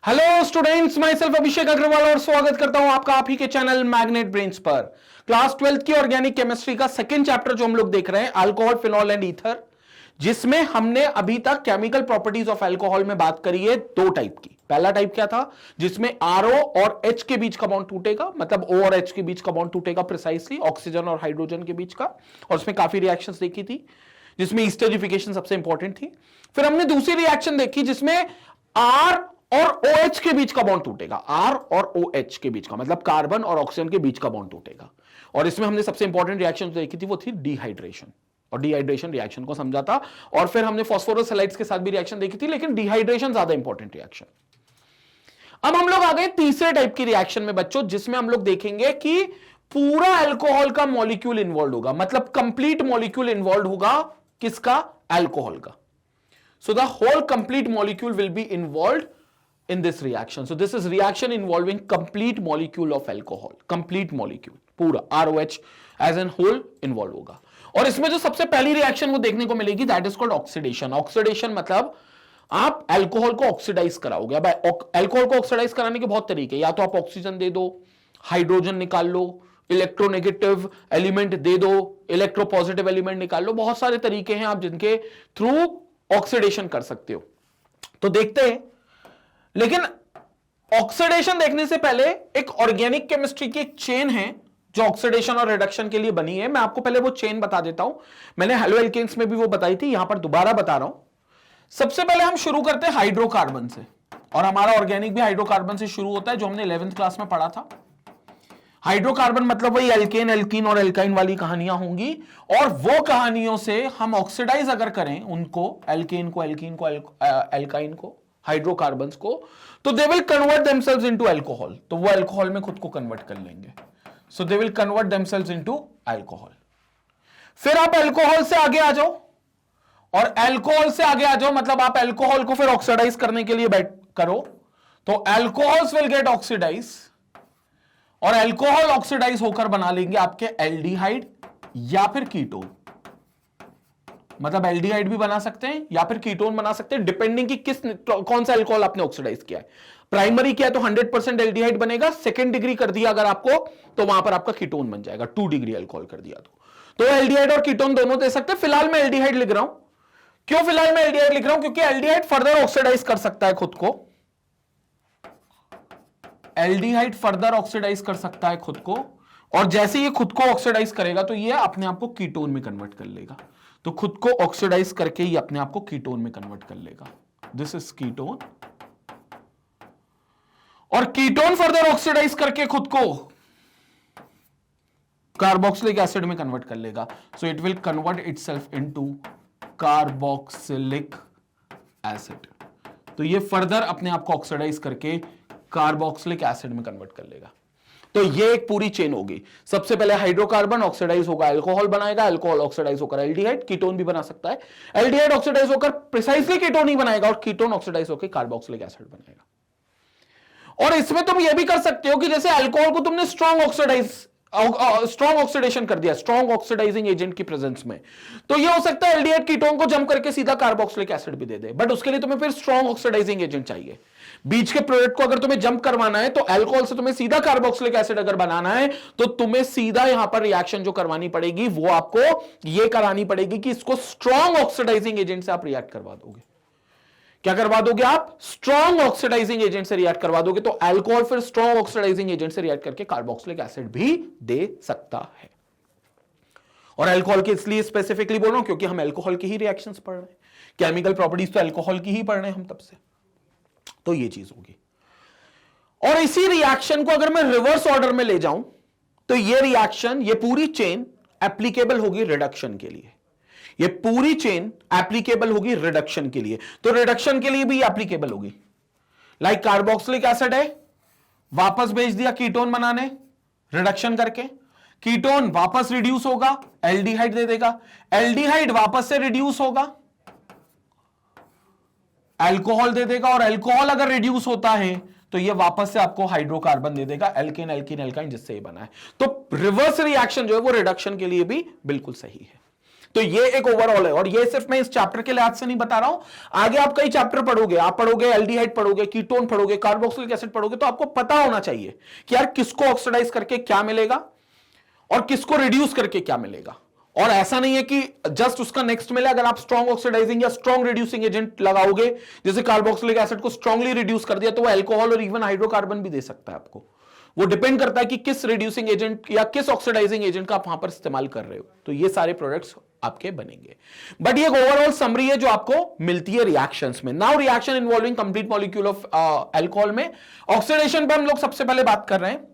Hello students, my self अभिषेक अग्रवाल और स्वागत करता हूं आपका आप ही के चैनल मैग्नेट ब्रेन्स पर। क्लास 12th की ऑर्गेनिक केमिस्ट्री का सेकंड चैप्टर जो हम लोग देख रहे हैं अल्कोहल, फिनॉल एंड ईथर, जिसमें हमने अभी तक केमिकल प्रॉपर्टीज ऑफ अल्कोहल में बात करी है दो टाइप की। पहला टाइप क्या था, जिसमें RO और H के बीच का बॉन्ड टूटेगा, मतलब O और H के बीच का बॉन्ड टूटेगा प्रिसाइसली, ऑक्सीजन और हाइड्रोजन के बीच का, और उसमें काफी रिएक्शंस देखी थी जिसमें ईस्टरिफिकेशन सबसे इंपॉर्टेंट थी। फिर हमने दूसरी रिएक्शन देखी जिसमें R और OH के बीच का बॉन्ड टूटेगा, R और OH के बीच का, मतलब कार्बन और ऑक्सीजन के बीच का बॉन्ड टूटेगा। और इसमें हमने सबसे इंपॉर्टेंट रिएक्शन देखी थी वो थी डिहाइड्रेशन, और डिहाइड्रेशन रिएक्शन को समझा था। और फिर हमने फॉस्फोरस हैलाइड्स के साथ भी रिएक्शन देखी थी, लेकिन डिहाइड्रेशन ज्यादा इंपॉर्टेंट रिएक्शन। अब हम लोग आ गए तीसरे टाइप की रिएक्शन में बच्चों, जिसमें हम लोग देखेंगे कि पूरा अल्कोहल का मॉलिक्यूल इन्वॉल्व होगा, मतलब कंप्लीट मॉलिक्यूल इन्वॉल्व होगा किसका, अल्कोहल का। So the whole complete molecule will be involved in this reaction. So this is reaction involving complete molecule of alcohol, complete molecule, पूरा ROH as in whole involve होगा। और इसमें जो सबसे पहली रिएक्शन वो देखने को मिलेगी that is called oxidation। Oxidation मतलब आप अल्कोहल को ऑक्सीडाइज कराओगे। अब अल्कोहल को ऑक्सीडाइज कराने के बहुत तरीके, या तो आप ऑक्सीजन दे दो, हाइड्रोजन निकाल लो, इलेक्ट्रोनेगेटिव एलिमेंट दे दो, इलेक्ट्रोपॉजिटिव एलिमेंट निकाल लो, बहुत सारे तरीके हैं आप जिनके थ्रू ऑक्सीडेशन कर सकते हो। तो देखते हैं, लेकिन ऑक्सीडेशन देखने से पहले एक ऑर्गेनिक केमिस्ट्री की एक चेन है जो ऑक्सीडेशन और रिडक्शन के लिए बनी है। मैं आपको पहले वो चेन बता देता हूं, मैंने हेलो एल्केन्स में भी वो बताई थी, यहां पर दोबारा बता रहा हूं। सबसे पहले हम शुरू करते हैं हाइड्रोकार्बन से, और हमारा ऑर्गेनिक भी हाइड्रोकार्बन से शुरू होता है, जो हमने 11th क्लास में पढ़ा था। हाइड्रोकार्बन मतलब वही एल्केन, एल्कीन और एल्काइन वाली कहानियां होंगी, और वो कहानियों से हम ऑक्सीडाइज अगर करें उनको, एल्केन को, एल्कीन को, एल्काइन को, हाइड्रोकार्बन्स को, तो they will convert themselves into alcohol. तो वो अल्कोहल में खुद को कन्वर्ट कर लेंगे। So they will convert themselves into alcohol. फिर आप अल्कोहल से आगे आ जाओ, और अल्कोहल से आगे आ जाओ मतलब आप अल्कोहल को फिर ऑक्सीडाइज करने के लिए बैठ करो, तो अल्कोहल्स विल गेट ऑक्सीडाइज, और अल्कोहल ऑक्सीडाइज होकर बना लेंगे आपके एल्डिहाइड या फिर कीटोन। मतलब एल्डिहाइड भी बना सकते हैं या फिर कीटोन बना सकते हैं, डिपेंडिंग कि कौन सा अल्कोहल आपने ऑक्सीडाइज किया है। प्राइमरी किया तो 100% एल्डिहाइड बनेगा, सेकेंड डिग्री कर दिया अगर आपको तो वहां पर आपका कीटोन बन जाएगा, 2 डिग्री अल्कोहल कर दिया तो एल्डिहाइड और कीटोन दोनों दे सकते हैं। फिलहाल मैं एल्डिहाइड लिख रहा हूं। क्यों फिलहाल मैं एल्डिहाइड लिख रहा हूं, क्योंकि एल्डिहाइड फर्दर ऑक्सीडाइज कर सकता है खुद को, एल्डिहाइड फर्दर ऑक्सीडाइज कर सकता है खुद को, और जैसे ये खुद को ऑक्सीडाइज करेगा तो ये अपने आप को कीटोन में कन्वर्ट कर लेगा। तो खुद को ऑक्सीडाइज करके ये अपने आप को कीटोन में कन्वर्ट कर लेगा। दिस इज कीटोन, और कीटोन फर्दर ऑक्सीडाइज करके खुद को कार्बोक्सिलिक एसिड में कन्वर्ट कर लेगा। So it will convert itself into carboxylic acid. तो ये फर्दर अपने आप को ऑक्सीडाइज करके कार्बोक्सिलिक एसिड में कन्वर्ट कर लेगा। तो ये एक पूरी चेन होगी। सबसे पहले हाइड्रोकार्बन ऑक्सीडाइज होगा, अल्कोहल बनाएगा, अल्कोहल ऑक्सीडाइज होकर एल्डिहाइड, कीटोन भी बना सकता है, एल्डिहाइड ऑक्सीडाइज होकर प्रिसाइसली कीटोन ही बनाएगा, और कीटोन ऑक्सीडाइज होकर कार्बोक्सिलिक एसिड बनाएगा। और इसमें तुम ये भी कर सकते हो कि जैसे अल्कोहल को तुमने स्ट्रॉन्ग ऑक्सीडेशन कर दिया, स्ट्रॉन्ग ऑक्सीडाइजिंग एजेंट की प्रेजेंस में, तो ये हो सकता है एल्डिहाइड कीटोन को जम करके सीधा कार्बोक्सिलिक एसिड भी दे दे, बट उसके लिए तुम्हें फिर स्ट्रॉन्ग ऑक्सीडाइजिंग एजेंट चाहिए। बीच के प्रोडक्ट को अगर तुम्हें जंप करवाना है तो अल्कोहल से तुम्हें सीधा कार्बोक्सिलिक एसिड अगर बनाना है तो तुम्हें सीधा यहां पर रिएक्शन जो करवानी पड़ेगी वो आपको ये करानी पड़ेगी कि इसको स्ट्रॉन्ग ऑक्सीडाइजिंग एजेंट से आप रिएक्ट करवा दोगे। क्या करवा दोगे आप, स्ट्रॉन्ग ऑक्सीडाइजिंग एजेंट से रिएक्ट करवा दोगे, तो अल्कोहल फिर स्ट्रॉन्ग ऑक्सीडाइजिंग एजेंट से रिएक्ट करके कार्बोक्सिलिक एसिड भी दे सकता है। और अल्कोहल के इसलिए स्पेसिफिकली बोल रहा हूं क्योंकि हम अल्कोहल की ही रिएक्शंस पढ़ रहे हैं, केमिकल प्रॉपर्टीज तो अल्कोहल की ही पढ़ रहे हैं हम तब से। तो ये चीज होगी। और इसी रिएक्शन को अगर मैं रिवर्स ऑर्डर में ले जाऊं तो ये रिएक्शन, ये पूरी चेन एप्लीकेबल होगी रिडक्शन के लिए। ये पूरी चेन एप्लीकेबल होगी रिडक्शन के लिए, तो रिडक्शन के लिए भी एप्लीकेबल होगी। लाइक कार्बोक्सिलिक एसिड है, वापस भेज दिया कीटोन बनाने, रिडक्शन करके कीटोन वापस रिड्यूस होगा, एल्डिहाइड दे देगा, एल्डिहाइड वापस से रिड्यूस होगा, अल्कोहल दे देगा, और अल्कोहल अगर रिड्यूस होता है तो ये वापस से आपको हाइड्रोकार्बन दे देगा, एल्केन, एल्कीन, एल्काइन, जिससे ये बना है। तो रिवर्स रिएक्शन जो है वो रिडक्शन के लिए भी बिल्कुल सही है। तो ये एक ओवरऑल है, और ये सिर्फ मैं इस चैप्टर के लिहाज से नहीं बता रहा हूं, आगे आप कई चैप्टर पढ़ोगे, आप पढ़ोगे एल्डिहाइड पढ़ोगे, कीटोन पढ़ोगे, कार्बोक्सिलिक एसिड पढ़ोगे, तो आपको पता होना चाहिए कि यार किसको ऑक्सीडाइज करके क्या मिलेगा और किसको रिड्यूस करके क्या मिलेगा। और ऐसा नहीं है कि जस्ट उसका नेक्स्ट मिले, अगर आप स्ट्रॉन्ग ऑक्सीडाइजिंग या स्ट्रॉन्ग रिड्यूसिंग एजेंट लगाओगे, जैसे कार्बोक्सिलिक एसिड को स्ट्रांगली रिड्यूस कर दिया, तो वो अल्कोहल और इवन हाइड्रोकार्बन भी दे सकता है आपको। वो डिपेंड करता है कि किस रिड्यूसिंग एजेंट या किस ऑक्सीडाइजिंग एजेंट का आप वहां पर इस्तेमाल कर रहे हो, तो ये सारे प्रोडक्ट्स आपके बनेंगे। बट ये ओवरऑल समरी है जो आपको मिलती है रिएक्शंस में। Now reaction involving complete molecule of alcohol में ऑक्सीडेशन पर हम लोग सबसे पहले बात कर रहे हैं।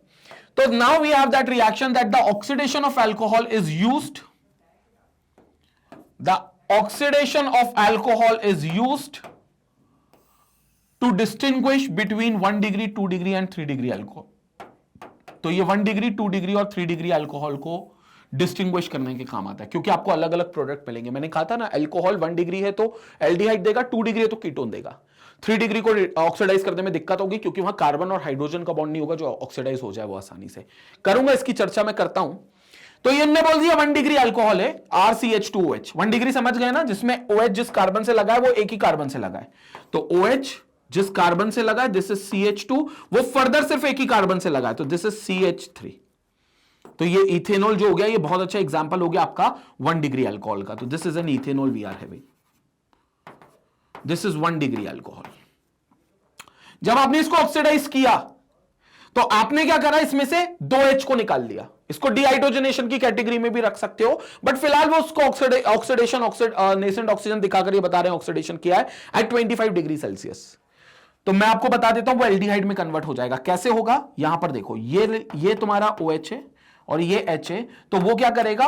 तो now we have that reaction that the oxidation of alcohol is used, the oxidation of alcohol is used to distinguish between 1 degree 2 degree and 3 degree alcohol. तो ये 1 डिग्री 2 डिग्री और 3 डिग्री अल्कोहल को डिस्टिंग्विश करने के काम आता है, क्योंकि आपको अलग अलग प्रोडक्ट मिलेंगे। मैंने कहा था ना, अल्कोहल 1 डिग्री है तो एल्डिहाइड देगा, 2 डिग्री है तो कीटोन देगा, 3 डिग्री को ऑक्सीडाइज करने में दिक्कत होगी क्योंकि वहां कार्बन और हाइड्रोजन का बॉन्ड नहीं होगा जो ऑक्सीडाइज हो जाए वो आसानी से। करूंगा, इसकी चर्चा मैं करता हूं। तो ये बोल दिया 1 डिग्री अल्कोहल है RCH2OH। 1 डिग्री समझ गए ना, जिसमें OH जिस कार्बन से लगा है वो एक ही कार्बन से लगा है, तो OH जिस कार्बन से लगा है दिस इज CH2, वो फर्दर सिर्फ एक ही कार्बन से लगा है तो दिस इज CH3। तो ये इथेनॉल जो हो गया, ये बहुत अच्छा एग्जांपल हो गया आपका 1 डिग्री अल्कोहल का। तो this is an ethanol we are having, this is 1 degree alcohol. जब आपने इसको ऑक्सीडाइज किया तो आपने क्या करा, इसमें से 2H को निकाल दिया। इसको डिहाइड्रोजनेशन की कैटेगरी में भी रख सकते हो, बट फिलहाल वो उसको ऑक्सीडेशन नेसेंट ऑक्सीजन दिखाकर ये बता रहे हैं ऑक्सीडेशन किया है एट 25 डिग्री सेल्सियस। तो मैं आपको बता देता हूं वो एल्डिहाइड में कन्वर्ट हो जाएगा। कैसे होगा, यहां पर देखो, ये तुम्हारा OH है और ये H है, तो वो क्या करेगा,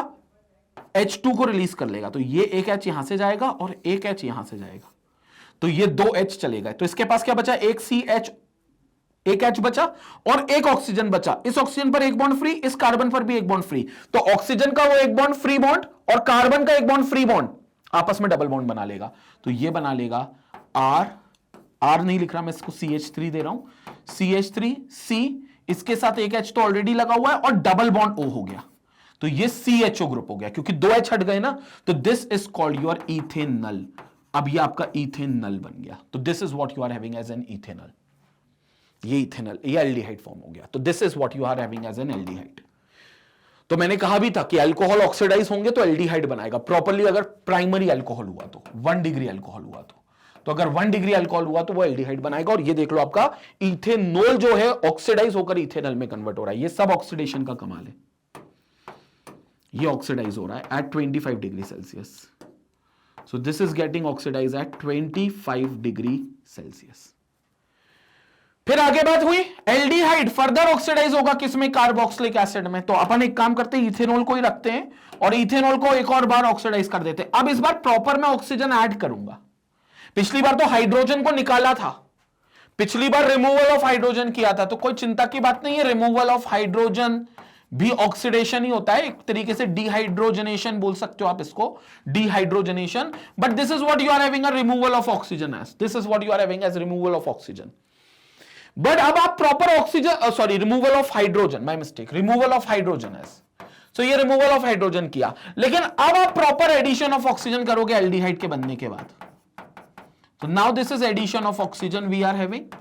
H2 को रिलीज कर लेगा। तो ये एक H यहां से जाएगा और एक H यहां से जाएगा, तो ये 2H चलेगा। तो इसके पास क्या बचा, एक CH, एक H बचा और एक ऑक्सीजन बचा। इस ऑक्सीजन पर एक बॉन्ड फ्री, इस कार्बन पर भी एक बॉन्ड फ्री। तो ऑक्सीजन का वो एक बॉन्ड फ्री बॉन्ड और कार्बन का एक बॉन्ड फ्री बॉन्ड आपस में डबल बॉन्ड बना लेगा। तो ये बना लेगा R नहीं लिख रहा मैं, इसको CH3 दे रहा हूं, CH3C, इसके साथ एक H तो ऑलरेडी लगा हुआ है और डबल बॉन्ड O हो गया, तो ये CHO ग्रुप हो गया क्योंकि 2H हट गए ना। तो this is called your ethanal. अब ये आपका इथेनल बन गया। तो this is what you are having as an ethanal. ये इथेनल, ये एल्डिहाइड फॉर्म हो गया। तो this is what you are having as an aldehyde. तो मैंने कहा भी था कि अल्कोहल ऑक्सीडाइज होंगे तो एल्डिहाइड बनाएगा प्रॉपर्ली, अगर प्राइमरी अल्कोहल हुआ तो, 1 डिग्री अल्कोहल हुआ तो अगर 1 डिग्री अल्कोहल हुआ तो वो एल्डिहाइड बनाएगा। और ये देख लो आपका इथेनॉल जो है ऑक्सीडाइज होकर इथेनॉल में कन्वर्ट हो रहा है। ये सब ऑक्सीडेशन का कमाल है। ये ऑक्सीडाइज हो रहा है at 25 degree Celsius. So this is getting oxidize at 25 degree Celsius. फिर आगे बात हुई, एल्डिहाइड फर्दर ऑक्सीडाइज होगा किसमें, कार्बोक्सिलिक एसिड में। तो अपन एक काम करते हैं, इथेनॉल को ही रखते हैं और इथेनॉल को एक और बार ऑक्सीडाइज कर देते हैं। अब इस बार प्रॉपर मैं ऑक्सीजन ऐड करूंगा। पिछली बार तो हाइड्रोजन को निकाला था, पिछली बार रिमूवल ऑफ हाइड्रोजन किया था, तो कोई चिंता की बात नहीं है। रिमूवल ऑफ हाइड्रोजन भी ऑक्सीडेशन ही होता है, एक तरीके से डिहाइड्रोजनेशन बोल सकते हो आप इसको, dehydrogenation. But this is what you are having a removal of oxygen as, this is what you are having as removal of oxygen. But अब आप proper oxygen, sorry, removal of hydrogen, my mistake, removal of hydrogen as. So ये removal of hydrogen किया, लेकिन अब आप proper addition of oxygen करोगे aldehyde के बनने के बाद। तो now this is addition of oxygen we are having.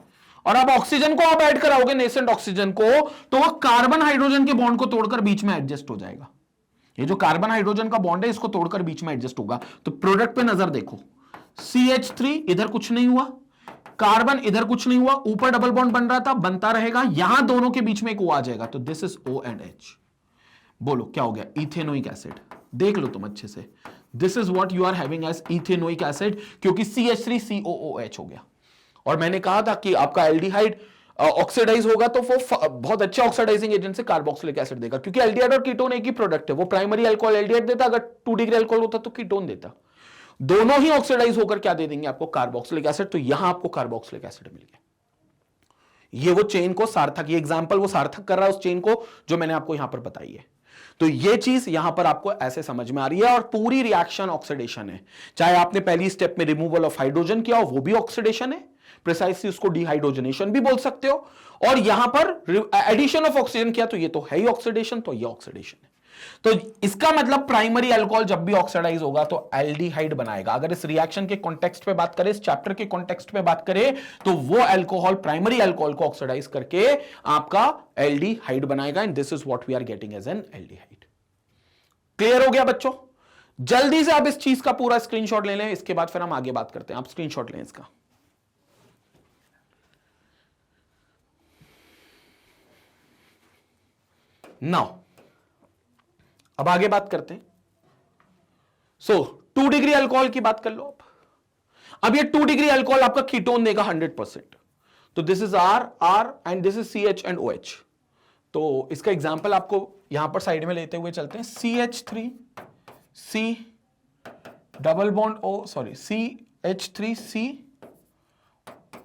और अब ऑक्सीजन को आप ऐड कराओगे, नेसेंट ऑक्सीजन को, तो वह कार्बन हाइड्रोजन के बॉन्ड को तोड़कर बीच में एडजस्ट हो जाएगा। ये जो कार्बन हाइड्रोजन का बॉन्ड है इसको तोड़कर बीच में एडजस्ट होगा। तो प्रोडक्ट पे नजर देखो, CH3 इधर कुछ नहीं हुआ, कार्बन इधर कुछ नहीं हुआ, ऊपर डबल बॉन्ड बन रहा था, बनता रहेगा, यहां दोनों के बीच में एक O आ जाएगा। तो this is O and H। बोलो क्या हो गया, इथेनोइक एसिड। देख लो तुम अच्छे से, this is what you are having as ethanoic acid, क्योंकि CH3COOH हो गया। और मैंने कहा था कि आपका एल्डिहाइड ऑक्सीडाइज होगा तो वो बहुत अच्छे ऑक्सीडाइजिंग एजेंट से कार्बोक्सिलिक एसिड देगा, क्योंकि एल्डिहाइड और कीटोन एक ही प्रोडक्ट है। वो प्राइमरी अल्कोहल एल्डिहाइड देता, अगर 2 डिग्री अल्कोहल होता तो कीटोन देता। दोनों ही ऑक्सीडाइज होकर क्या दे देंगे आपको, कार्बोक्सिलिक एसिड। तो यहां आपको कार्बोक्सिलिक एसिड मिल गया। ये वो चेन को सार्थक, ये एग्जांपल वो सार्थक कर रहा है उस चेन को जो मैंने आपको यहां पर बताई है। तो ये चीज यहां पर आपको ऐसे समझ में आ रही है। और पूरी रिएक्शन ऑक्सीडेशन है, चाहे आपने पहली स्टेप में रिमूवल ऑफ हाइड्रोजन किया हो वो भी ऑक्सीडेशन है, प्रिसाइसली उसको डिहाइड्रोजनेशन भी बोल सकते हो। और यहां पर एडिशन ऑफ ऑक्सीजन किया तो ये तो है ही ऑक्सीडेशन, तो ये ऑक्सीडेशन है। तो इसका मतलब प्राइमरी अल्कोहल जब भी ऑक्सीडाइज होगा तो एल्डिहाइड बनाएगा। अगर इस रिएक्शन के कॉन्टेक्स्ट पे बात करें, इस चैप्टर के कॉन्टेक्स्ट पे बात करें, तो वो अल्कोहल प्राइमरी अल्कोहल को ऑक्सीडाइज करके आपका एल्डिहाइड बनाएगा, and this is what we are getting as an aldehyde. Clear हो गया बच्चों? जल्दी से आप इस चीज का पूरा स्क्रीनशॉट ले लें, इसके बाद फिर हम आगे बात करते हैं। आप स्क्रीनशॉट लें इसका। नाउ अब आगे बात करते हैं। सो 2 डिग्री अल्कोहल की बात कर लो आप। अब ये 2 डिग्री अल्कोहल आपका कीटोन देगा 100%। तो this is R R and this is CH and OH। तो इसका एग्जांपल आपको यहां पर साइड में लेते हुए चलते हैं। CH3 C double bond O, sorry CH3 C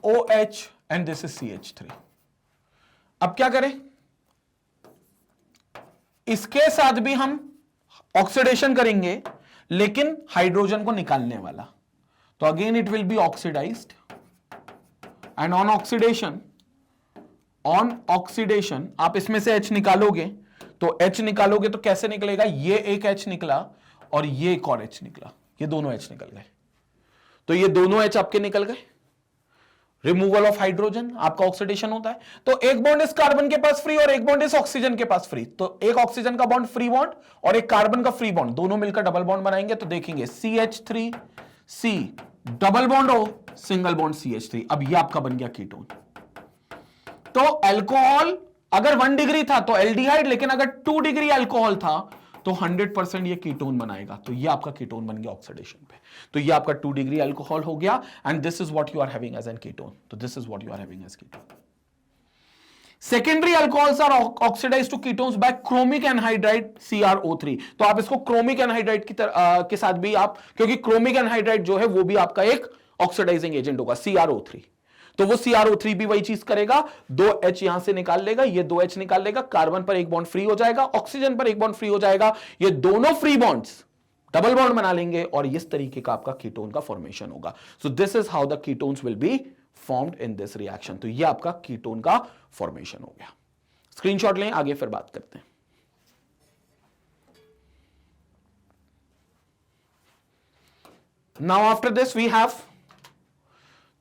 OH and this is CH3। अब क्या करें, इसके साथ भी हम ऑक्सीडेशन करेंगे लेकिन हाइड्रोजन को निकालने वाला। तो again it will be oxidized and on oxidation आप इसमें से H निकालोगे, तो H निकालोगे तो कैसे निकलेगा, ये एक H निकला और ये एक और H निकला, ये दोनों H निकल गए। तो ये दोनों H आपके निकल गए, रिमूवल ऑफ हाइड्रोजन, आपका ऑक्सीडेशन होता है। तो एक बॉन्ड इस कार्बन के पास फ्री और एक बॉन्ड इस ऑक्सीजन के पास फ्री। तो एक ऑक्सीजन का बॉन्ड फ्री बॉन्ड और एक कार्बन का फ्री बॉन्ड, दोनों मिलकर डबल बॉन्ड बनाएंगे। तो देखेंगे CH3 C double bond O single bond CH3। अब ये आपका बन गया कीटोन। तो अल्कोहल अगर 1 डिग्री था तो एल्डिहाइड, लेकिन अगर 2 डिग्री अल्कोहल था तो 100% ये कीटोन बनाएगा। तो ये आपका कीटोन बन गया ऑक्सीडेशन पे। तो ये आपका 2 डिग्री अल्कोहल हो गया, and this is what you are having as an ketone. तो this is what you are having as ketone. Secondary alcohols are oxidised to ketones by chromic anhydride CrO3। तो आप इसको क्रोमिक एनहाइड्राइड के साथ भी आप, क्योंकि क्रोमिक एनहाइड्राइड जो है वो भी आपका एक ऑक्सीडाइजिंग एजेंट होगा CrO3। तो वो CrO3 भी वही चीज करेगा, 2 H यहां से निकाल लेगा, ये 2 H निकाल लेगा, कार्बन पर एक बॉन्ड फ्री हो जाएगा, ऑक्सीजन पर एक बॉन्ड फ्री हो जाएगा, ये दोनों फ्री बॉन्ड्स डबल बॉन्ड बना लेंगे और इस तरीके का आपका कीटोन का फॉर्मेशन होगा। सो this is how the ketones will be formed in this reaction. तो ये आपका कीटोन का फॉर्मेशन हो गया। स्क्रीनशॉट लें, आगे फिर बात करते हैं। Now after this we have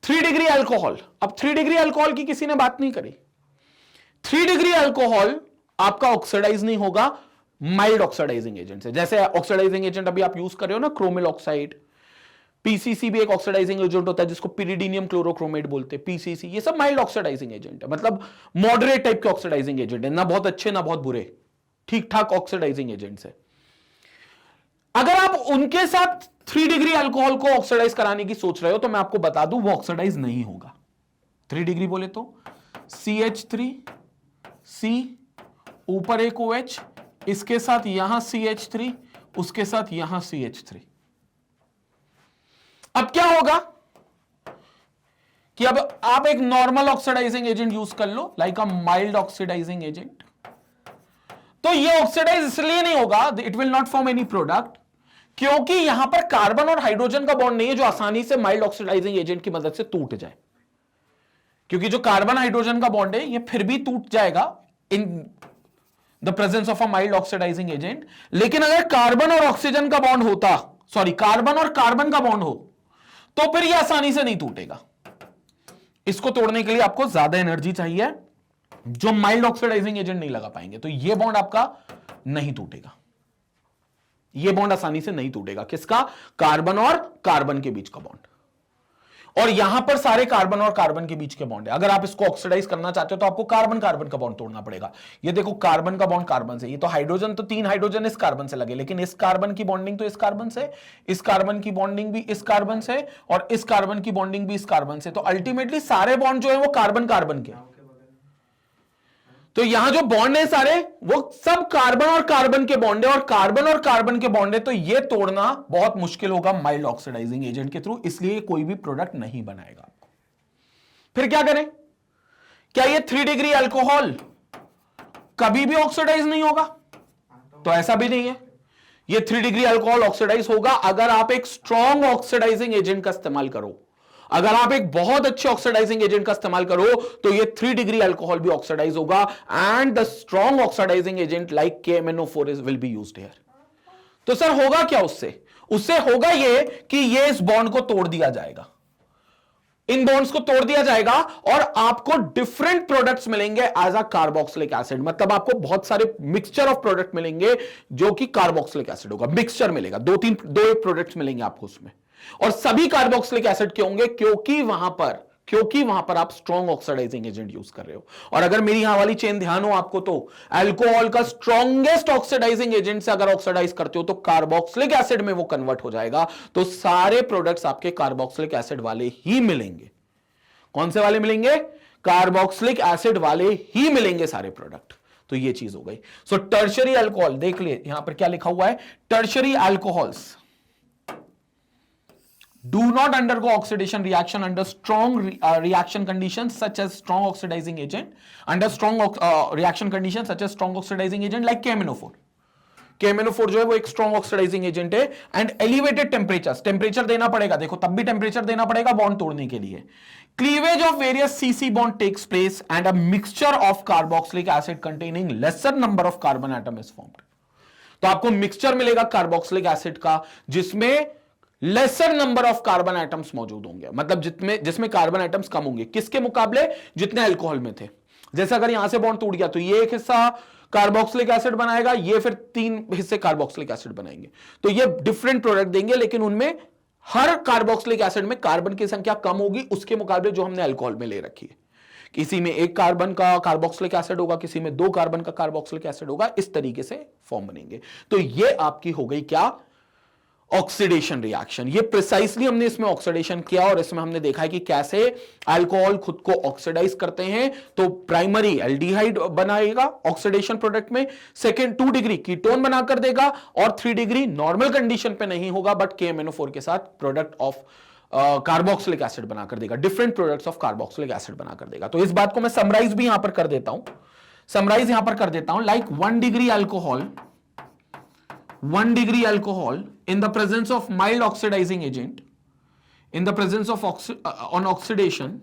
3 degree alcohol. अब 3 डिग्री अल्कोहल की किसी ने बात नहीं करी। 3 डिग्री अल्कोहल आपका ऑक्सीडाइज नहीं होगा माइल्ड ऑक्सीडाइजिंग एजेंट से। जैसे ऑक्सीडाइजिंग एजेंट अभी आप यूज कर रहे हो ना, क्रोमिल ऑक्साइड, PCC भी एक ऑक्सीडाइजिंग एजेंट होता है जिसको पिरिडीनियम क्लोरोक्रोमेट बोलते हैं, PCC। ये सब माइल्ड ऑक्सीडाइजिंग एजेंट है, मतलब मॉडरेट टाइप के ऑक्सीडाइजिंग एजेंट है, ना बहुत अच्छे ना बहुत बुरे, ठीक ठाक ऑक्सीडाइजिंग एजेंट्स है। अगर आप उनके साथ 3 डिग्री अल्कोहल को ऑक्सीडाइज कराने की सोच रहे हो तो मैं आपको बता दूं वो ऑक्सीडाइज नहीं होगा। 3 डिग्री बोले तो CH3 C ऊपर एक OH, इसके साथ यहां CH3, उसके साथ यहां CH3। अब क्या होगा कि अब आप एक नॉर्मल ऑक्सीडाइजिंग एजेंट यूज कर लो, like a mild oxidising agent. तो ये ऑक्सीडाइज इसलिए नहीं होगा, it will not form any product, क्योंकि यहां पर कार्बन और हाइड्रोजन का बॉन्ड नहीं है जो आसानी से माइल्ड ऑक्सीडाइजिंग एजेंट की मदद से टूट जाए। क्योंकि जो कार्बन हाइड्रोजन का बॉन्ड है ये फिर भी टूट जाएगा in the presence of a mild oxidising agent. लेकिन अगर कार्बन और ऑक्सीजन का बॉन्ड होता, सॉरी कार्बन और कार्बन का बॉन्ड हो, तो फिर ये आसानी से नहीं टूटेगा। इसको तोड़ने के लिए आपको ज्यादा एनर्जी चाहिए जो माइल्ड ऑक्सीडाइजिंग एजेंट नहीं लगा पाएंगे। तो ये बॉन्ड आपका नहीं टूटेगा, ये बॉन्ड आसानी से नहीं टूटेगा। किसका? कार्बन और कार्बन के बीच का बॉन्ड। और यहां पर सारे कार्बन और कार्बन के बीच के बॉन्ड है। अगर आप इसको ऑक्सीडाइज करना चाहते हो तो आपको कार्बन कार्बन का बॉन्ड तोड़ना पड़ेगा। ये देखो कार्बन का बॉन्ड कार्बन से, ये तो हाइड्रोजन, तो 3 हाइड्रोजन इस कार्बन से लगे, लेकिन इस कार्बन की बॉन्डिंग तो इस कार्बन से, इस कार्बन की बॉन्डिंग भी इस कार्बन से, और इस कार्बन की बॉन्डिंग भी इस कार्बन से। तो अल्टीमेटली सारे बॉन्ड जो है वो कार्बन कार्बन के। तो यहां जो बॉन्ड है सारे वो सब कार्बन और कार्बन के बॉन्ड है, और कार्बन और कार्बन के बॉन्ड है, तो ये तोड़ना बहुत मुश्किल होगा माइल्ड ऑक्सीडाइजिंग एजेंट के थ्रू, इसलिए कोई भी प्रोडक्ट नहीं बनाएगा आपको। फिर क्या करें? क्या ये 3 डिग्री अल्कोहल कभी भी ऑक्सीडाइज नहीं होगा? तो ऐसा भी नहीं है। ये 3 डिग्री अल्कोहल ऑक्सीडाइज होगा अगर आप एक स्ट्रॉन्ग ऑक्सीडाइजिंग एजेंट का इस्तेमाल करो। अगर आप एक बहुत अच्छे ऑक्सीडाइजिंग एजेंट का इस्तेमाल करो तो ये 3 डिग्री अल्कोहल भी ऑक्सीडाइज होगा and the strong oxidising agent like KMnO4 will be used here. तो सर होगा क्या उससे? उससे होगा ये कि ये इस बॉन्ड को तोड़ दिया जाएगा, इन बॉन्ड्स को तोड़ दिया जाएगा और आपको डिफरेंट प्रोडक्ट्स मिलेंगे एज अ कार्बोक्सिलिक एसिड। मतलब आपको बहुत सारे मिक्सचर ऑफ प्रोडक्ट मिलेंगे जो कि कार्बोक्सिलिक एसिड होगा, मिक्सचर मिलेगा, दो प्रोडक्ट्स मिलेंगे आपको उसमें, और सभी कार्बोक्सिलिक एसिड के होंगे क्योंकि वहां पर आप स्ट्रॉन्ग ऑक्सीडाइजिंग एजेंट यूज कर रहे हो। और अगर मेरी यहां वाली चेन ध्यान हो आपको तो अल्कोहल का स्ट्रॉन्गेस्ट ऑक्सीडाइजिंग एजेंट से अगर ऑक्सीडाइज करते हो तो कार्बोक्सिलिक एसिड में वो कन्वर्ट हो जाएगा, तो सारे प्रोडक्ट्स आपके कार्बोक्सिलिक एसिड वाले ही मिलेंगे। कौन से वाले मिलेंगे? कार्बोक्सिलिक एसिड वाले ही मिलेंगे सारे प्रोडक्ट। तो ये चीज हो गई। सो टर्शरी अल्कोहल देख लिए, यहां पर क्या लिखा हुआ है, tertiary alcohols do not undergo oxidation reaction under strong reaction conditions such as strong oxidizing agent, under strong reaction conditions such as strong oxidizing agent like KMnO4। KMnO4 जो है वो एक स्ट्रॉन्ग ऑक्सीडाइजिंग एजेंट है and elevated temperature देना पड़ेगा, देखो तब भी टेम्परेचर देना पड़ेगा बॉन्ड तोड़ने के लिए। Cleavage of various CC bond takes place and a mixture of carboxylic acid containing lesser number of carbon atom is formed. तो आपको मिक्सचर मिलेगा कार्बोक्सिलिक एसिड का जिसमें lesser number of carbon atoms मौजूद होंगे, मतलब जिसमें कार्बन एटम्स कम होंगे किसके मुकाबले, जितने अल्कोहल में थे। जैसे अगर यहां से बॉन्ड टूट गया तो ये एक हिस्सा कार्बोक्सिलिक एसिड बनाएगा, ये फिर 3 हिस्से कार्बोक्सिलिक एसिड बनाएंगे, तो ये डिफरेंट प्रोडक्ट देंगे, लेकिन उनमें हर कार्बोक्सिलिक एसिड में कार्बन की संख्या कम होगी उसके मुकाबले जो हमने अल्कोहल में ले रखी है। किसी में 1 कार्बन का कार्बोक्सिलिक एसिड होगा, किसी में 2 कार्बन का कार्बोक्सिलिक एसिड होगा, इस तरीके से फॉर्म बनेंगे। तो ये आपकी हो गई क्या, ऑक्सीडेशन रिएक्शन। ये प्रिसाइसली हमने इसमें ऑक्सीडेशन किया और इसमें हमने देखा है कि कैसे अल्कोहल खुद को ऑक्सीडाइज करते हैं। तो प्राइमरी एल्डिहाइड बनाएगा ऑक्सीडेशन प्रोडक्ट में, सेकंड 2 डिग्री कीटोन बनाकर देगा और 3 डिग्री नॉर्मल कंडीशन पे नहीं होगा बट KMnO4 के साथ प्रोडक्ट ऑफ कार्बोक्सिलिक एसिड बनाकर देगा, different products of carboxylic acid बनाकर देगा। तो इस बात को मैं समराइज भी यहां पर कर देता हूं, like 1 degree alcohol, 1 degree alcohol in the presence of mild oxidizing agent, in the presence of on oxidation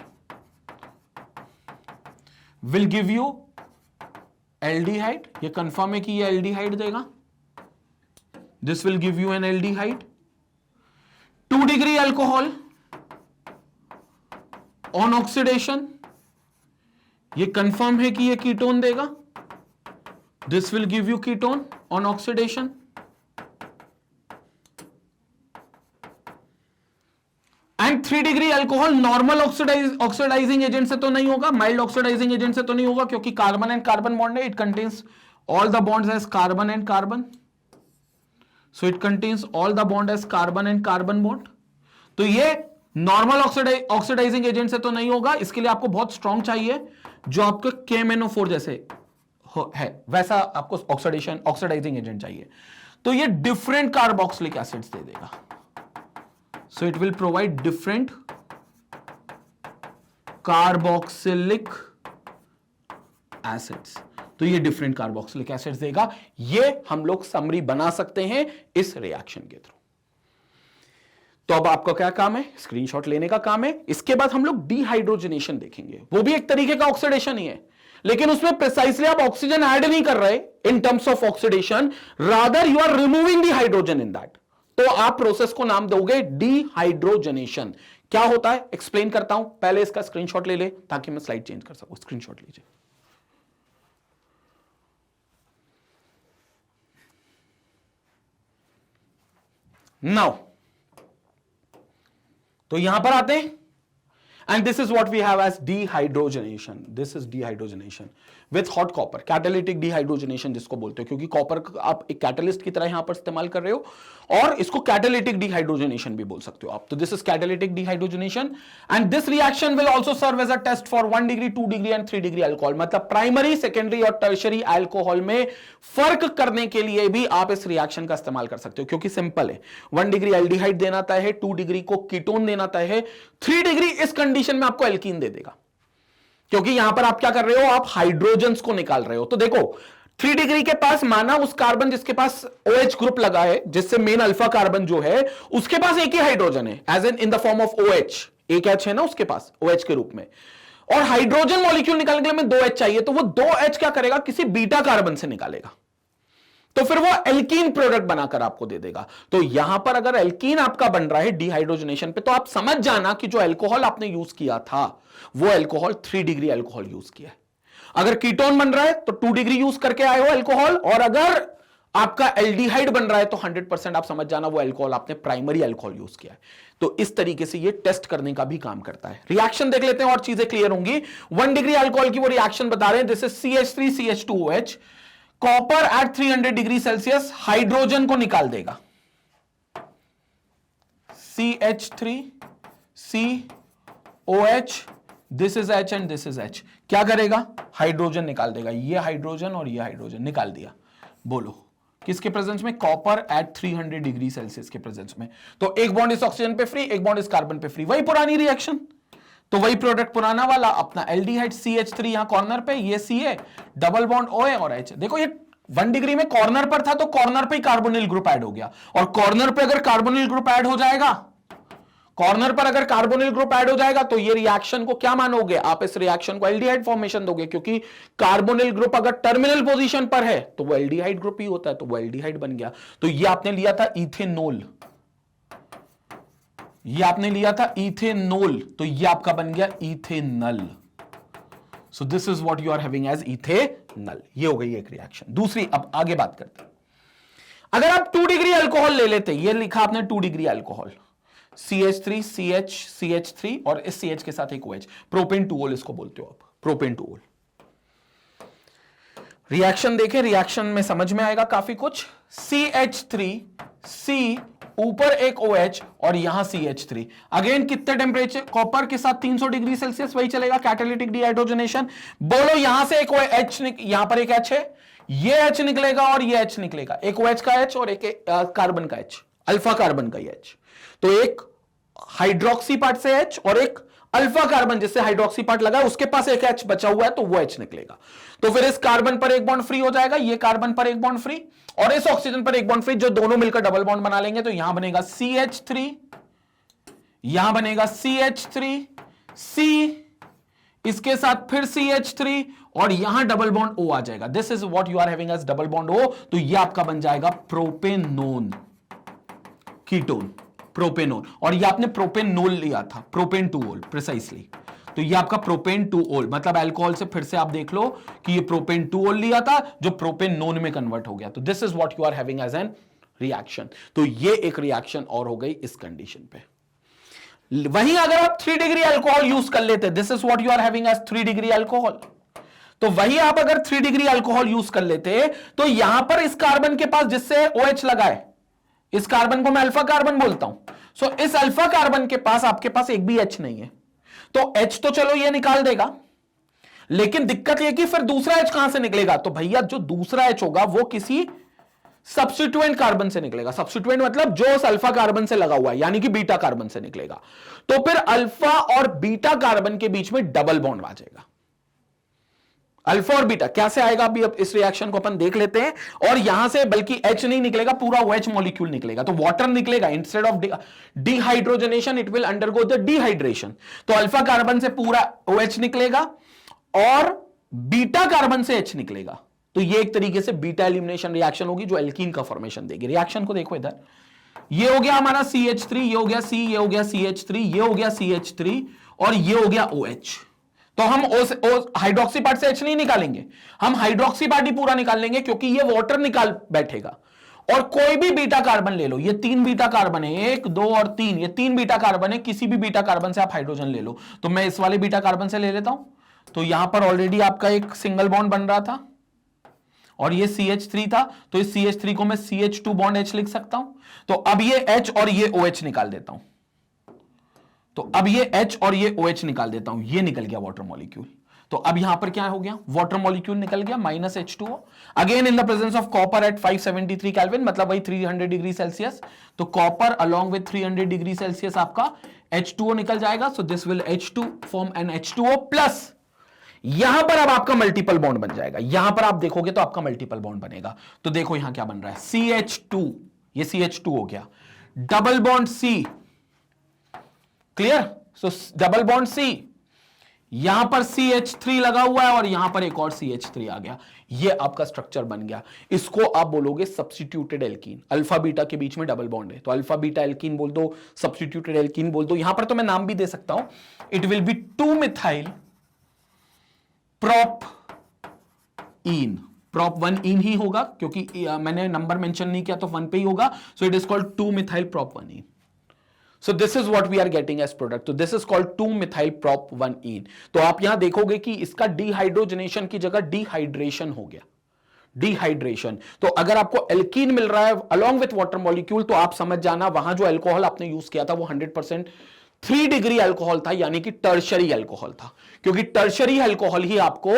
will give you aldehyde। ये कंफर्म है कि ये aldehyde देगा, this will give you an aldehyde। 2 degree alcohol on oxidation, ये confirm है कि ये ketone देगा, this will give you ketone on oxidation। And 3 degree alcohol normal oxidising agent से तो नहीं होगा, माइल्ड ऑक्सीडाइजिंग एजेंट से तो नहीं होगा क्योंकि कार्बन एंड कार्बन बॉन्ड है, it contains all the bonds as carbon and carbon, so it contains all the bond as carbon and carbon bond. तो ये नॉर्मल ऑक्सीडाइजिंग एजेंट से तो नहीं होगा, इसके लिए आपको बहुत स्ट्रॉन्ग चाहिए जो आपके KMnO4 जैसे है वैसा आपको ऑक्सीडाइजिंग एजेंट चाहिए। तो ये डिफरेंट कार्बोक्सिलिक एसिड्स दे देगा, so it will provide different carboxylic acids। तो ये डिफरेंट कार्बोक्सिलिक एसिड्स देगा। ये हम लोग समरी बना सकते हैं इस रिएक्शन के थ्रू। तो अब आपका क्या काम है, स्क्रीनशॉट लेने का काम है। इसके बाद हम लोग डिहाइड्रोजनेशन देखेंगे, वो भी एक तरीके का ऑक्सीडेशन ही है, लेकिन उसमें प्रिसाइसली आप ऑक्सीजन ऐड नहीं कर रहे in terms of oxidation, rather you are removing the hydrogen in that. तो आप प्रोसेस को नाम दोगे डिहाइड्रोजनेशन। क्या होता है एक्सप्लेन करता हूं, पहले इसका स्क्रीनशॉट ले ले ताकि मैं स्लाइड चेंज कर सकूं। स्क्रीनशॉट लीजिए। नाउ तो यहां पर आते हैं and this is what we have as dehydrogenation. This is dehydrogenation with hot copper, catalytic dehydrogenation जिसको बोलते हो, क्योंकि कॉपर आप एक कैटलिस्ट की तरह यहां पर इस्तेमाल कर रहे हो और इसको कैटालिटिक डिहाइड्रोजनेशन भी बोल सकते हो आप। तो this is catalytic dehydrogenation and this reaction will also serve as a test for 1 degree 2 degree and 3 degree alcohol. मतलब प्राइमरी, सेकेंडरी और टर्शरी अल्कोहल में फर्क करने के लिए भी आप इस रिएक्शन का इस्तेमाल कर सकते हो, क्योंकि सिंपल है। 1 डिग्री एल्डिहाइड देना तय है, 2 डिग्री को कीटोन देना तय है, 3 डिग्री इस कंडीशन में आपको एल्कीन दे देगा, क्योंकि यहां पर आप क्या कर रहे हो, आप हाइड्रोजन्स को निकाल रहे हो। तो देखो 3 डिग्री के पास माना उस कार्बन जिसके पास OH ग्रुप लगा है, जिससे मेन अल्फा कार्बन जो है उसके पास एक ही हाइड्रोजन है, as in the form of OH, एक H है ना उसके पास OH के रूप में, और हाइड्रोजन मॉलिक्यूल निकालने के लिए हमें 2H चाहिए, तो वो 2H क्या करेगा, किसी बीटा कार्बन से निकालेगा, तो फिर वो एल्कीन प्रोडक्ट बनाकर आपको दे देगा। तो यहां पर अगर एल्कीन आपका बन रहा है डिहाइड्रोजनेशन पे, तो आप समझ जाना कि जो अल्कोहल आपने यूज किया था वो अल्कोहल 3 डिग्री अल्कोहल यूज किया है। अगर कीटोन बन रहा है तो 2 डिग्री यूज करके आए हो अल्कोहल, और अगर आपका एल्डिहाइड बन रहा है तो 100% आप समझ जाना वो अल्कोहल आपने प्राइमरी अल्कोहल यूज किया है। तो इस तरीके से ये टेस्ट करने का भी काम करता है। रिएक्शन देख लेते हैं और चीजें क्लियर होंगी। 1 डिग्री अल्कोहल की वो रिएक्शन बता रहे हैं, this is CH3CH2OH, copper at 300 degree Celsius hydrogen को निकाल देगा, CH3COH, this is H and this is H, क्या करेगा, हाइड्रोजन निकाल देगा, ये हाइड्रोजन और ये हाइड्रोजन निकाल दिया। बोलो किसके प्रेजेंस में, कॉपर एट 300 डिग्री सेल्सियस के प्रेजेंस में। तो एक बॉन्ड इस ऑक्सीजन पे फ्री, एक बॉन्ड इस कार्बन पे फ्री, वही पुरानी रिएक्शन, तो वही प्रोडक्ट पुराना वाला अपना एल्डिहाइड CH3 यहां कॉर्नर पे, ये Ca, डबल बॉन्ड OA और H। देखो ये 1 डिग्री में कॉर्नर पर था तो कॉर्नर पे ही कार्बोनिल ग्रुप ऐड हो गया, और कॉर्नर पे अगर कार्बोनिल ग्रुप ऐड हो जाएगा, कॉर्नर पर अगर कार्बोनिल ग्रुप ऐड हो जाएगा तो ये रिएक्शन को क्या मानोगे आप, इस रिएक्शन को एल्डिहाइड फॉर्मेशन दोगे, क्योंकि कार्बोनिल ग्रुप अगर टर्मिनल पोजीशन पर है तो वो एल्डिहाइड ग्रुप ही होता है, तो वो एल्डिहाइड बन गया। तो ये आपने लिया था इथेनॉल, ये आपने लिया था इथेनॉल, तो ये आपका बन गया ethanol. So this is what you are having as ethanol. ये हो गई एक रिएक्शन। दूसरी, अब आगे बात करते हैं। अगर आप 2 डिग्री अल्कोहल ले लेते, ये लिखा आपने 2 degree alcohol, CH3 CH CH3 और इस CH के साथ एक OH, प्रोपेन 2ओल इसको बोलते हो आप, प्रोपेन 2ओल। रिएक्शन देखें, रिएक्शन में समझ में आएगा काफी कुछ। CH3C, ऊपर एक OH और यहां CH3, अगेन कितने टेम्परेचर, कॉपर के साथ 300 डिग्री सेल्सियस, वही चलेगा, कैटालिटिक डिहाइड्रोजनेशन। बोलो यहां से एक OH, यहां पर एक H है, ये H निकलेगा और ये H निकलेगा, एक OH का H और एक कार्बन का H, अल्फा कार्बन का H। तो एक हाइड्रोक्सी पार्ट से H और एक अल्फा कार्बन जिससे हाइड्रोक्सी पार्ट लगा है उसके पास एक H बचा हुआ है, तो वो H निकलेगा। तो फिर इस कार्बन पर एक बॉन्ड फ्री हो जाएगा, ये कार्बन पर एक बॉन्ड फ्री, और इस ऑक्सीजन पर एक बॉन्ड फ्री, जो दोनों मिलकर डबल बॉन्ड बना लेंगे। तो यहां बनेगा CH3, यहां बनेगा CH3, C, इसके साथ फिर CH3 और यहां डबल बॉन्ड O आ जाएगा। This is what you are having as double bond O। तो यह आपका बन जाएगा प्रोपेनोन कीटोन, प्रोपेनोन, और ये आपने प्रोपेनोल लिया था, प्रोपेन 2ओल प्रिसाइसली। तो ये आपका प्रोपेन 2ओल, मतलब अल्कोहल से फिर से आप देख लो कि ये प्रोपेन 2ओल लिया था जो प्रोपेनोन में कन्वर्ट हो गया। तो this is what you are having as an reaction. तो ये एक रिएक्शन और हो गई इस कंडीशन पे। वहीं अगर आप 3 डिग्री अल्कोहल यूज कर लेते, this is what you are having as 3 degree alcohol, तो वही आप अगर 3 डिग्री अल्कोहल यूज कर लेते तो यहां पर इस कार्बन के पास जिससे OH लगा है, इस कार्बन को मैं अल्फा कार्बन बोलता हूं, सो इस अल्फा कार्बन के पास आपके पास एक भी H नहीं है, तो H तो चलो ये निकाल देगा, लेकिन दिक्कत ये कि फिर दूसरा H कहां से निकलेगा, तो भैया जो दूसरा H होगा वो किसी सब्स्टिट्यूएंट कार्बन से निकलेगा। सब्स्टिट्यूएंट मतलब जो उस अल्फा कार्बन से लगा हुआ है, यानी कि बीटा कार्बन से निकलेगा। तो फिर अल्फा और बीटा कार्बन के बीच में डबल बॉन्ड आ जाएगा। अल्फा और बीटा कैसे आएगा, अभी अब इस रिएक्शन को अपन देख लेते हैं। और यहां से बल्कि H नहीं निकलेगा, पूरा OH मॉलिक्यूल निकलेगा, तो वाटर निकलेगा। Instead of dehydrogenation it will undergo the dehydration. तो अल्फा कार्बन से पूरा OH निकलेगा और बीटा कार्बन से H निकलेगा। तो ये एक तरीके से बीटा एलिमिनेशन रिएक्शन होगी जो एल्कीन का फॉर्मेशन देगी। रिएक्शन को देखो इधर, ये हो गया हमारा CH3, ये हो गया C, ये हो गया CH3, ये हो गया CH3 और ये हो गया OH। तो हम हाइड्रोक्सी पार्ट से H नहीं निकालेंगे, हम हाइड्रोक्सी पार्ट ही पूरा निकाल लेंगे, क्योंकि ये वाटर निकाल बैठेगा। और कोई भी बीटा कार्बन ले लो, ये 3 बीटा कार्बन है, 1 2 और 3, ये 3 बीटा कार्बन है, किसी भी बीटा कार्बन से आप हाइड्रोजन ले लो। तो मैं इस वाले बीटा कार्बन से ले लेता हूं, तो यहां पर ऑलरेडी आपका एक सिंगल बॉन्ड बन रहा था और ये CH3 था, तो इस CH3 को मैं CH2 बॉन्ड H लिख सकता हूं। तो अब ये H और ये OH निकाल देता हूं, तो अब ये H और ये OH निकाल देता हूं, ये निकल गया वाटर मॉलिक्यूल। तो अब यहां पर क्या हो गया, वाटर मॉलिक्यूल निकल गया minus H2O, again in the presence of copper at 573 kelvin, मतलब वही 300 डिग्री सेल्सियस। तो copper along with 300 degree Celsius आपका H2O निकल जाएगा। So this will H2 form an H2O plus, यहां पर अब आपका मल्टीपल बॉन्ड बन जाएगा। यहां पर आप देखोगे तो आपका मल्टीपल बॉन्ड बनेगा। तो देखो यहां क्या बन रहा है, CH2, ये CH2 हो गया, डबल बॉन्ड C, क्लियर, सो डबल बॉन्ड C, यहां पर CH3 लगा हुआ है और यहां पर एक और CH3 आ गया, ये आपका स्ट्रक्चर बन गया। इसको आप बोलोगे सब्स्टिट्यूटेड एल्कीन। अल्फा बीटा के बीच में डबल बॉन्ड है तो अल्फा बीटा एल्कीन बोल दो, सब्स्टिट्यूटेड एल्कीन बोल दो। यहां पर तो मैं नाम भी दे सकता हूं, it will be two methyl prop ene. Prop 1 ene ही होगा क्योंकि मैंने नंबर मेंशन नहीं किया तो 1 पे ही होगा। So it is called two methyl prop 1 ene. So this is what we are getting as product. So this is called 2-methyl prop 1-ene. तो आप यहां देखोगे कि इसका डिहाइड्रोजनेशन की जगह डिहाइड्रेशन हो गया, डिहाइड्रेशन। तो अगर आपको एल्कीन मिल रहा है along with water molecule तो आप समझ जाना वहां जो अल्कोहल आपने यूज किया था वो 100% 3 डिग्री अल्कोहल था, यानी कि टर्शरी अल्कोहल था, क्योंकि टर्शरी अल्कोहल ही आपको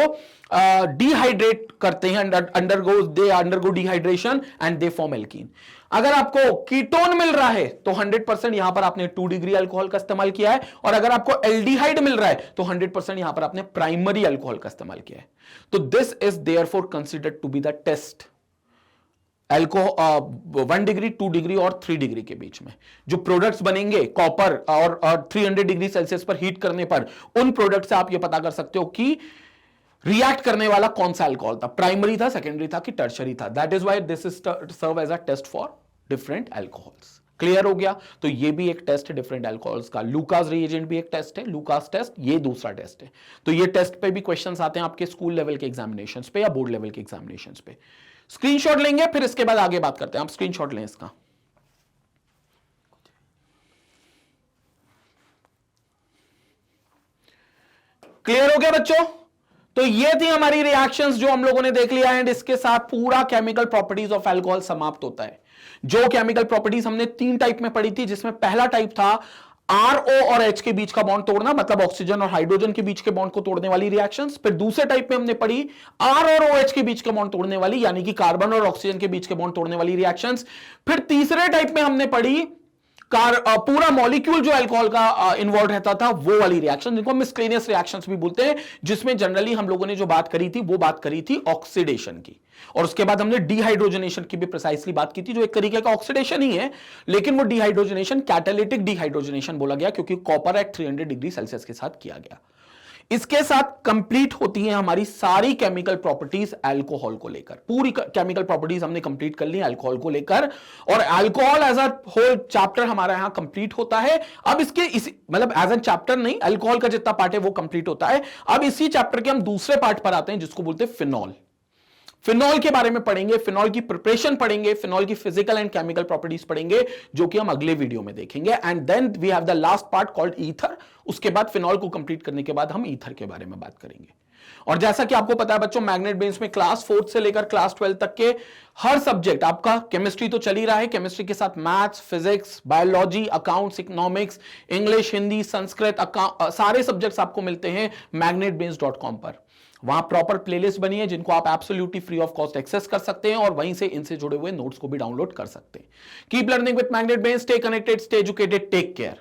डिहाइड्रेट करते हैं, they undergo dehydration and they form alkene. अगर आपको कीटोन मिल रहा है तो 100% यहां पर आपने 2 डिग्री अल्कोहल का इस्तेमाल किया है, और अगर आपको एल्डिहाइड मिल रहा है तो 100% यहां पर आपने प्राइमरी अल्कोहल का इस्तेमाल किया है। तो this is therefore considered to be the test. Alcohol 1 degree, 2 degree और 3 डिग्री के बीच में जो प्रोडक्ट्स बनेंगे कॉपर और 300 डिग्री सेल्सियस पर हीट करने पर, उन प्रोडक्ट से आप ये पता कर सकते हो कि रिएक्ट करने वाला कौन सा अल्कोहल था, प्राइमरी था, सेकेंडरी था कि टर्शरी था। That is why this is serve as a test for different alcohols. Clear हो गया? तो ये भी एक टेस्ट है डिफरेंट अल्कोहल्स का। लूकास रिएजेंट भी एक टेस्ट है, लूकास टेस्ट, ये दूसरा टेस्ट है। तो ये टेस्ट पे भी क्वेश्चंस आते हैं आपके स्कूल लेवल के एग्जामिनेशंस पे या बोर्ड लेवल के एग्जामिनेशंस पे। स्क्रीनशॉट लेंगे, फिर इसके बाद आगे बात करते हैं। आप स्क्रीनशॉट लें इसका। क्लियर हो गया बच्चों? तो ये थी हमारी रिएक्शंस जो हम लोगों ने देख लिया, एंड इसके साथ पूरा केमिकल प्रॉपर्टीज ऑफ अल्कोहल समाप्त होता है। जो केमिकल प्रॉपर्टीज हमने 3 टाइप में पढ़ी थी, जिसमें पहला टाइप था RO और H के बीच का बॉन्ड तोड़ना, मतलब ऑक्सीजन और हाइड्रोजन के बीच के बॉन्ड को तोड़ने वाली रिएक्शंस। फिर दूसरे टाइप में हमने पढ़ी R और OH के बीच का बॉन्ड तोड़ने वाली, यानी कि कार्बन और ऑक्सीजन के बीच के बॉन्ड तोड़ने वाली रिएक्शंस। फिर तीसरे टाइप में हमने पढ़ी पूरा मॉलिक्यूल जो अल्कोहल का इन्वॉल्व रहता था, वो वाली रिएक्शन, जिनको मिसलेनियस रिएक्शंस भी बोलते हैं, जिसमें जनरली हम लोगों ने जो बात करी थी वो बात करी थी ऑक्सीडेशन की, और उसके बाद हमने डिहाइड्रोजनेशन की भी प्रिसाइसली बात की थी, जो एक तरीके का ऑक्सीडेशन ही है, लेकिन वो डिहाइड्रोजनेशन कैटालिटिक डिहाइड्रोजनेशन बोला गया क्योंकि कॉपर एट 300 डिग्री सेल्सियस के साथ किया गया। इसके साथ कंप्लीट होती है हमारी सारी केमिकल प्रॉपर्टीज अल्कोहल को लेकर। पूरी केमिकल प्रॉपर्टीज हमने कंप्लीट कर ली अल्कोहल को लेकर, और alcohol as a whole chapter हमारा यहां कंप्लीट होता है। अब इसके इसी मतलब एज अ चैप्टर नहीं, अल्कोहल का जितना पार्ट है वो कंप्लीट होता है। अब इसी चैप्टर के हम दूसरे पार्ट पर आते हैं, जिसको बोलते हैं फिनॉल। फिनॉल के बारे में पढ़ेंगे, फिनॉल की प्रिपरेशन पढ़ेंगे, फिनॉल की फिजिकल एंड केमिकल प्रॉपर्टीज पढ़ेंगे, जो कि हम अगले वीडियो में देखेंगे। And then we have the last part called ether. उसके बाद फिनॉल को कंप्लीट करने के बाद हम ईथर के बारे में बात करेंगे। और जैसा कि आपको पता है बच्चों, मैग्नेट ब्रेन्स में क्लास 4 से लेकर क्लास 12 तक के हर सब्जेक्ट आपका, केमिस्ट्री तो चल ही रहा है, केमिस्ट्री के साथ maths, physics, biology, accounts, economics, English, Hindi, Sanskrit, सारे सब्जेक्ट्स आपको मिलते हैं magnetbrains.com पर। वहां प्रॉपर प्लेलिस्ट बनी है जिनको आप absolutely free of cost access कर सकते हैं, और वहीं से इनसे जुड़े हुए नोट्स को भी डाउनलोड कर सकते हैं। Keep learning with Magnet Brains, stay connected, stay educated, take care.